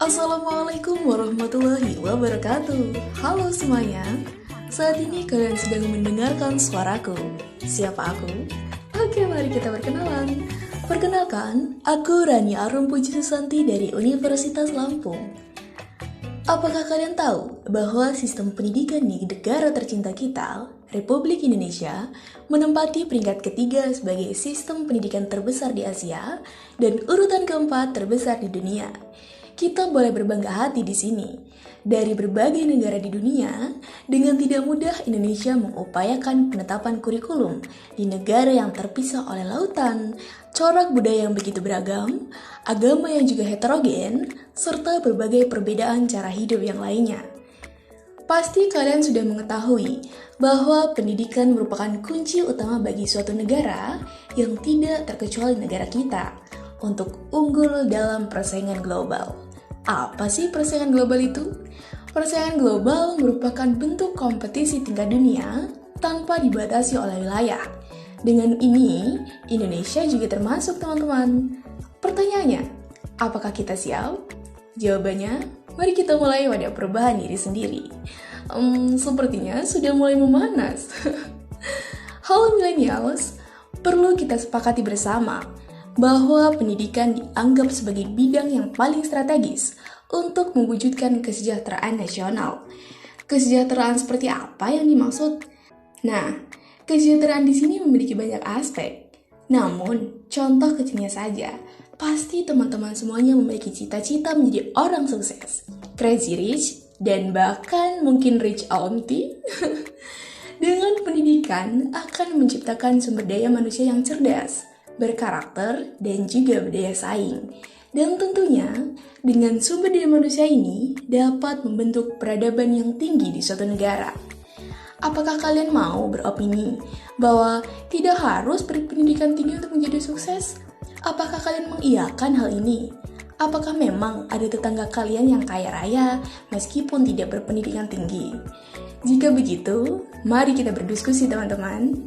Assalamualaikum warahmatullahi wabarakatuh. Halo semuanya. Saat ini kalian sedang mendengarkan suaraku. Siapa aku? Oke, mari kita berkenalan. Perkenalkan, aku Rani Arum Puji Susanti dari Universitas Lampung. Apakah kalian tahu bahwa sistem pendidikan di negara tercinta kita, Republik Indonesia, menempati peringkat ketiga sebagai sistem pendidikan terbesar di Asia dan urutan keempat terbesar di dunia? Kita boleh berbangga hati di sini. Dari berbagai negara di dunia, dengan tidak mudah Indonesia mengupayakan penetapan kurikulum di negara yang terpisah oleh lautan, corak budaya yang begitu beragam, agama yang juga heterogen, serta berbagai perbedaan cara hidup yang lainnya. Pasti kalian sudah mengetahui bahwa pendidikan merupakan kunci utama bagi suatu negara yang tidak terkecuali negara kita untuk unggul dalam persaingan global. Apa sih persaingan global itu? Persaingan global merupakan bentuk kompetisi tingkat dunia tanpa dibatasi oleh wilayah. Dengan ini, Indonesia juga termasuk, teman-teman. Pertanyaannya, apakah kita siap? Jawabannya, mari kita mulai pada perubahan diri sendiri. Sepertinya sudah mulai memanas. Halo millennials, perlu kita sepakati bersama bahwa pendidikan dianggap sebagai bidang yang paling strategis untuk mewujudkan kesejahteraan nasional. Kesejahteraan seperti apa yang dimaksud? Nah, kesejahteraan di sini memiliki banyak aspek. Namun, contoh kecilnya saja, pasti teman-teman semuanya memiliki cita-cita menjadi orang sukses, crazy rich, dan bahkan mungkin rich auntie. Dengan pendidikan akan menciptakan sumber daya manusia yang cerdas, berkarakter, dan juga berdaya saing. Dan tentunya, dengan sumber daya manusia ini dapat membentuk peradaban yang tinggi di suatu negara. Apakah kalian mau beropini bahwa tidak harus berpendidikan tinggi untuk menjadi sukses? Apakah kalian mengiyakan hal ini? Apakah memang ada tetangga kalian yang kaya raya meskipun tidak berpendidikan tinggi? Jika begitu, mari kita berdiskusi, teman-teman.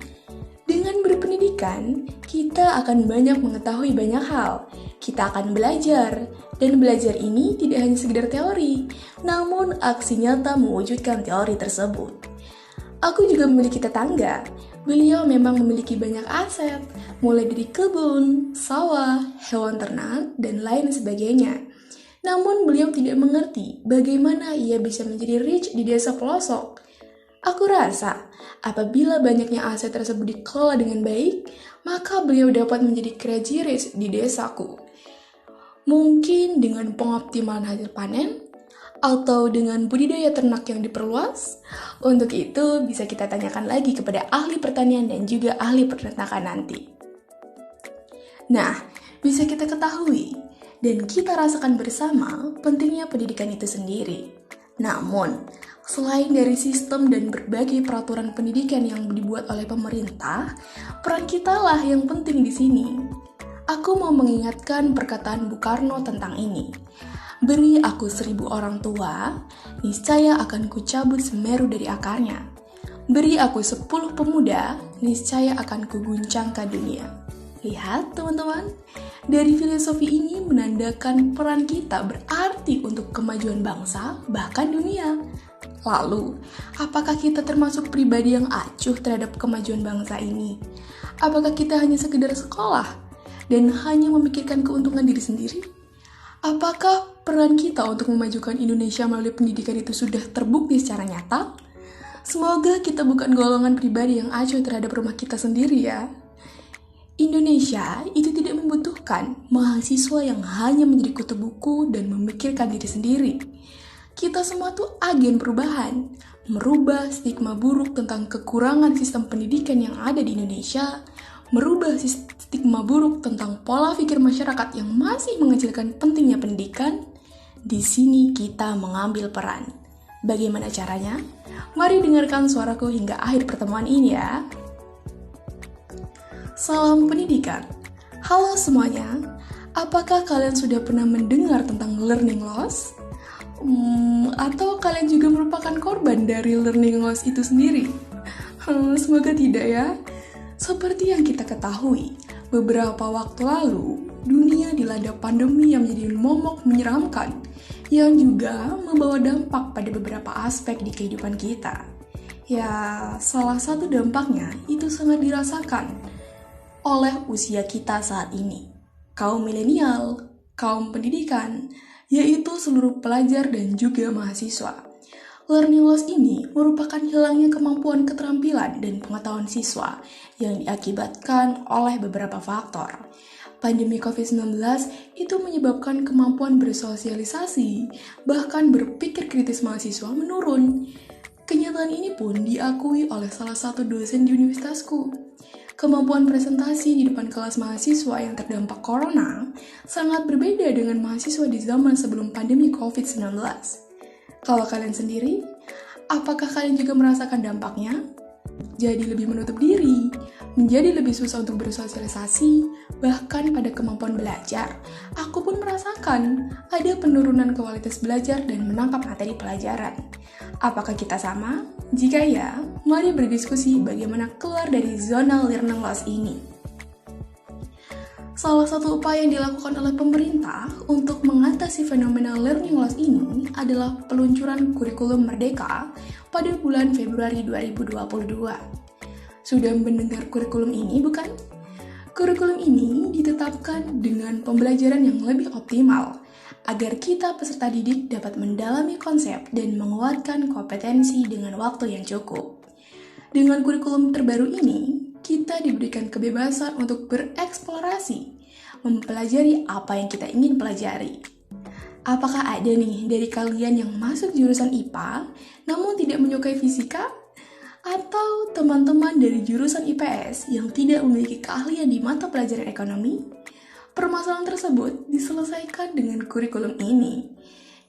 Dengan berpendidikan, kita akan banyak mengetahui banyak hal. Kita akan belajar, dan belajar ini tidak hanya sekedar teori, namun aksi nyata mewujudkan teori tersebut. Aku juga memiliki tetangga. Beliau memang memiliki banyak aset, mulai dari kebun, sawah, hewan ternak, dan lain sebagainya. Namun beliau tidak mengerti bagaimana ia bisa menjadi rich di desa pelosok. Aku rasa, apabila banyaknya aset tersebut dikelola dengan baik, maka beliau dapat menjadi crazy rich di desaku. Mungkin dengan pengoptimalan hasil panen, atau dengan budidaya ternak yang diperluas. Untuk itu, bisa kita tanyakan lagi kepada ahli pertanian dan juga ahli peternakan nanti. Nah, bisa kita ketahui, dan kita rasakan bersama pentingnya pendidikan itu sendiri. Namun, selain dari sistem dan berbagai peraturan pendidikan yang dibuat oleh pemerintah, peran kita lah yang penting di sini. Aku mau mengingatkan perkataan Bung Karno tentang ini. Beri aku 1000 orang tua, niscaya akan kucabut Semeru dari akarnya. Beri aku 10 pemuda, niscaya akan kuguncangkan dunia. Lihat teman-teman, dari filosofi ini menandakan peran kita berarti untuk kemajuan bangsa, bahkan dunia. Lalu, apakah kita termasuk pribadi yang acuh terhadap kemajuan bangsa ini? Apakah kita hanya sekedar sekolah dan hanya memikirkan keuntungan diri sendiri? Apakah peran kita untuk memajukan Indonesia melalui pendidikan itu sudah terbukti secara nyata? Semoga kita bukan golongan pribadi yang acuh terhadap rumah kita sendiri ya. Indonesia itu tidak membutuhkan mahasiswa yang hanya menjadi kutu buku dan memikirkan diri sendiri. Kita semua tuh agen perubahan, merubah stigma buruk tentang kekurangan sistem pendidikan yang ada di Indonesia, merubah stigma buruk tentang pola pikir masyarakat yang masih mengecilkan pentingnya pendidikan. Di sini kita mengambil peran. Bagaimana caranya? Mari dengarkan suaraku hingga akhir pertemuan ini ya. Salam pendidikan. Halo semuanya, apakah kalian sudah pernah mendengar tentang learning loss? Atau kalian juga merupakan korban dari learning loss itu sendiri? Semoga tidak ya. Seperti yang kita ketahui, beberapa waktu lalu, dunia dilanda pandemi yang menjadi momok menyeramkan, yang juga membawa dampak pada beberapa aspek di kehidupan kita. Ya, salah satu dampaknya itu sangat dirasakan oleh usia kita saat ini. Kaum milenial, kaum pendidikan, yaitu seluruh pelajar dan juga mahasiswa. Learning loss ini merupakan hilangnya kemampuan keterampilan dan pengetahuan siswa yang diakibatkan oleh beberapa faktor. Pandemi COVID-19 itu menyebabkan kemampuan bersosialisasi, bahkan berpikir kritis mahasiswa menurun. Kenyataan ini pun diakui oleh salah satu dosen di universitasku. Kemampuan presentasi di depan kelas mahasiswa yang terdampak corona sangat berbeda dengan mahasiswa di zaman sebelum pandemi COVID-19. Kalau kalian sendiri, apakah kalian juga merasakan dampaknya? Jadi lebih menutup diri, menjadi lebih susah untuk bersosialisasi, bahkan pada kemampuan belajar. Aku pun merasakan ada penurunan kualitas belajar dan menangkap materi pelajaran. Apakah kita sama? Jika ya, mari berdiskusi bagaimana keluar dari zona learning loss ini. Salah satu upaya yang dilakukan oleh pemerintah untuk mengatasi fenomena learning loss ini adalah peluncuran kurikulum Merdeka pada bulan Februari 2022. Sudah mendengar kurikulum ini, bukan? Kurikulum ini ditetapkan dengan pembelajaran yang lebih optimal agar kita peserta didik dapat mendalami konsep dan menguatkan kompetensi dengan waktu yang cukup. Dengan kurikulum terbaru ini, kita diberikan kebebasan untuk bereksplorasi, mempelajari apa yang kita ingin pelajari. Apakah ada nih dari kalian yang masuk jurusan IPA, namun tidak menyukai fisika? Atau teman-teman dari jurusan IPS yang tidak memiliki keahlian di mata pelajaran ekonomi? Permasalahan tersebut diselesaikan dengan kurikulum ini.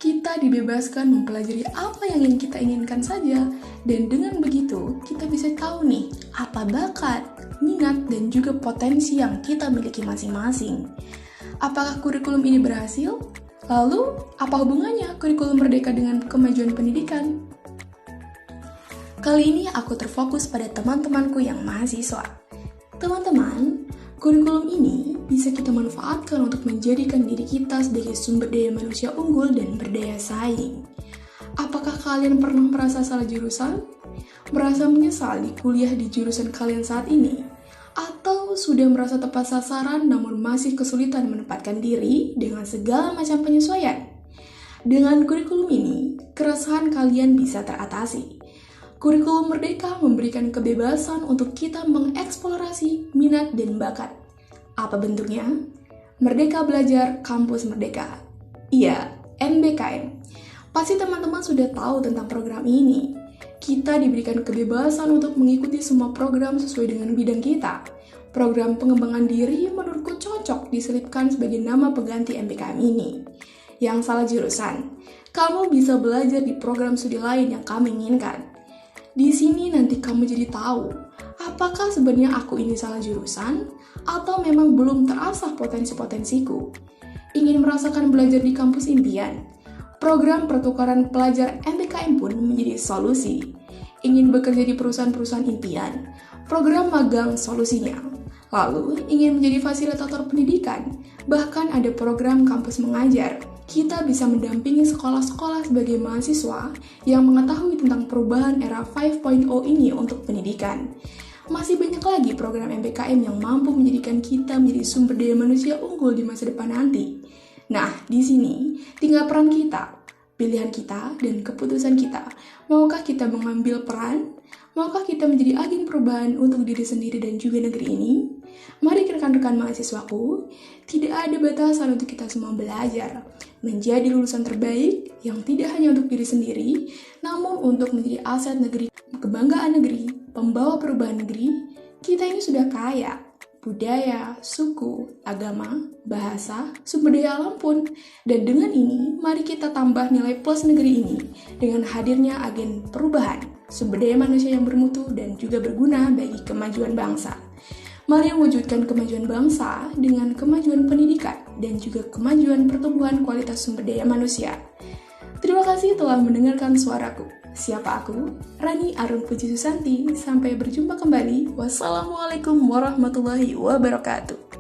Kita dibebaskan mempelajari apa yang ingin kita inginkan saja, dan dengan begitu kita bisa tahu nih apa bakat, minat, dan juga potensi yang kita miliki masing-masing. Apakah kurikulum ini berhasil? Lalu, apa hubungannya kurikulum Merdeka dengan kemajuan pendidikan? Kali ini aku terfokus pada teman-temanku yang mahasiswa. Teman-teman, kurikulum ini bisa kita manfaatkan untuk menjadikan diri kita sebagai sumber daya manusia unggul dan berdaya saing. Apakah kalian pernah merasa salah jurusan? Merasa menyesal di kuliah di jurusan kalian saat ini? Atau sudah merasa tepat sasaran namun masih kesulitan menempatkan diri dengan segala macam penyesuaian? Dengan kurikulum ini, keresahan kalian bisa teratasi. Kurikulum Merdeka memberikan kebebasan untuk kita mengeksplorasi minat dan bakat. Apa bentuknya? Merdeka Belajar Kampus Merdeka. Iya, MBKM. Pasti teman-teman sudah tahu tentang program ini. Kita diberikan kebebasan untuk mengikuti semua program sesuai dengan bidang kita. Program pengembangan diri menurutku cocok diselipkan sebagai nama pengganti MBKM ini. Yang salah jurusan, kamu bisa belajar di program studi lain yang kamu inginkan. Di sini nanti kamu jadi tahu, apakah sebenarnya aku ini salah jurusan, atau memang belum terasah potensi-potensiku. Ingin merasakan belajar di kampus impian? Program pertukaran pelajar MBKM pun menjadi solusi. Ingin bekerja di perusahaan-perusahaan impian? Program magang solusinya. Lalu, ingin menjadi fasilitator pendidikan? Bahkan ada program kampus mengajar. Kita bisa mendampingi sekolah-sekolah sebagai mahasiswa yang mengetahui tentang perubahan era 5.0 ini untuk pendidikan. Masih banyak lagi program MBKM yang mampu menjadikan kita menjadi sumber daya manusia unggul di masa depan nanti. Nah, di sini tinggal peran kita, pilihan kita, dan keputusan kita. Maukah kita mengambil peran? Maukah kita menjadi agen perubahan untuk diri sendiri dan juga negeri ini? Mari rekan-rekan mahasiswaku, tidak ada batasan untuk kita semua belajar, menjadi lulusan terbaik yang tidak hanya untuk diri sendiri, namun untuk menjadi aset negeri, kebanggaan negeri, pembawa perubahan negeri. Kita ini sudah kaya, budaya, suku, agama, bahasa, sumber daya alam pun. Dan dengan ini, mari kita tambah nilai plus negeri ini dengan hadirnya agen perubahan, sumber daya manusia yang bermutu dan juga berguna bagi kemajuan bangsa. Mari mewujudkan kemajuan bangsa dengan kemajuan pendidikan dan juga kemajuan pertumbuhan kualitas sumber daya manusia. Terima kasih telah mendengarkan suaraku. Siapa aku? Rani Arun Puji Susanti. Sampai berjumpa kembali. Wassalamualaikum warahmatullahi wabarakatuh.